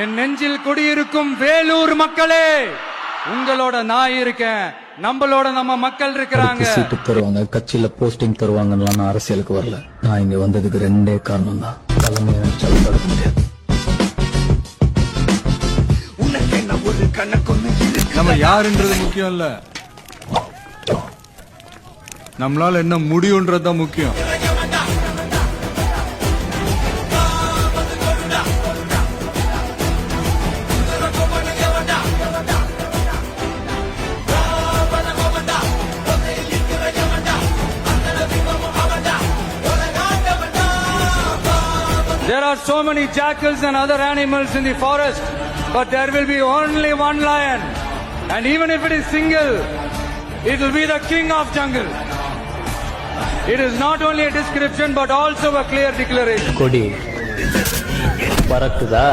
என் நெஞ்சில் குடியிருக்கும் வேலூர் மக்களே, உங்களோட நான் இருக்கேன், நம்மளோட நம்ம மக்கள் இருக்கிறாங்க. சீட்டு தருவாங்க, கட்சியில போஸ்டிங் தருவாங்கன்னு நான் அரசியலுக்கு வரல. நான் இங்க வந்ததுக்கு ரெண்டே காரணம் தான். தலைமை நினைச்சாலும் தடுக்க முடியாது. நம்ம யாருன்றது முக்கியம் இல்ல, நம்மளால என்ன முடியும்ன்றதுதான் முக்கியம். There are so many jackals and other animals in the forest, but there will be only one lion. And even if it is single, it will be the king of jungle. It is not only a description but also a clear declaration. கொடி பறக்குதா?